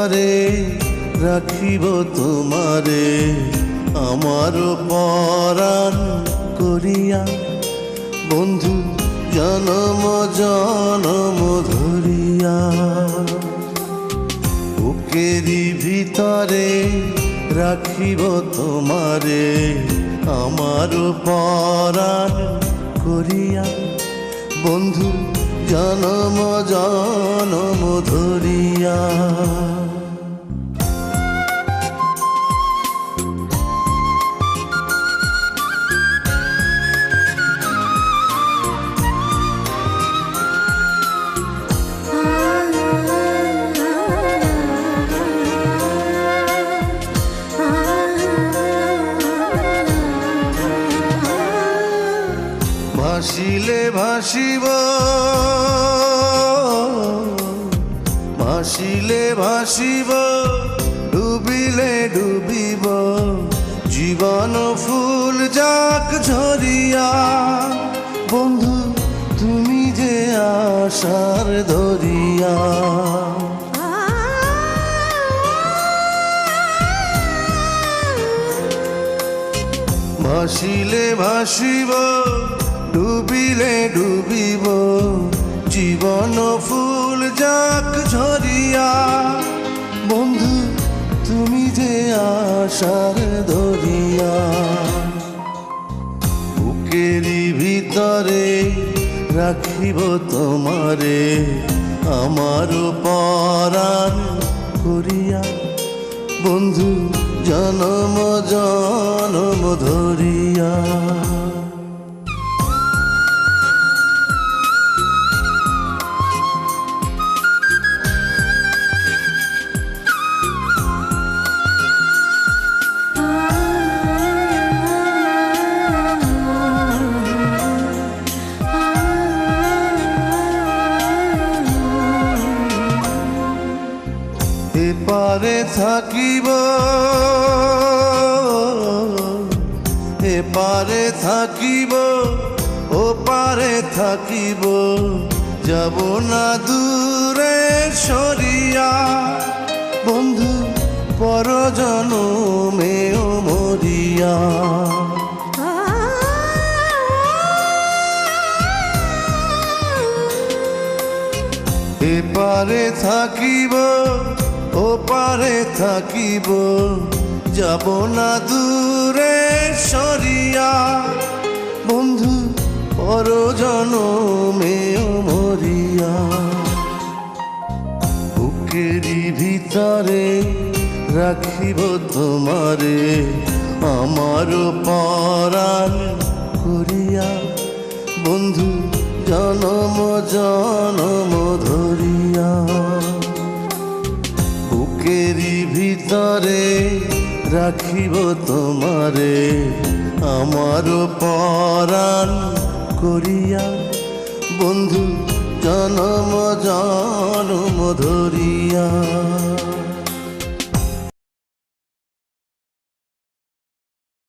ভিতরে রাখিব তোমারে আমার পরাণ করিয়া বন্ধু জনম জনম ধরিয়া। বুকেরই ভিতরে রাখিব তোমারে আমার পরাণ করিয়া বন্ধু জনম জনম ধরিয়া। ভাসিলে ভাসিব ভাসিলে ভাসিব ডুবিলে ডুবিব জীবন ফুল যাক ঝরিয়া বন্ধু তুমি যে আশার ধরিয়া। ভাসিলে ভাসিব ডুবিলে ডুবিব জীবন ফুল যাক ঝরিয়া বন্ধু তুমি যে আশার ধরিয়া। বুকেরই ভিতরে রাখিব তোমারে আমার পরাণ করিয়া বন্ধু জনম জনম ধরিয়া। এপারে থাকিব এপারে থাকিব ওপারে থাকিব যাব না দূরে সরিয়া বন্ধু পর জনমেও মরিয়া। এপারে থাকিব ওপারে থাকিব যাব না দূরে সরিয়া বন্ধু পর জনমেও মরিয়া। বুকেরই ভিতরে রাখিব তোমারে আমার পরাণ করিয়া বন্ধু জনম জনম ধরিয়া। বুকেরই ভিতরে রাখিব তোমারে আমার পরাণ করিয়া বন্ধু জনম জনম ধরিয়া।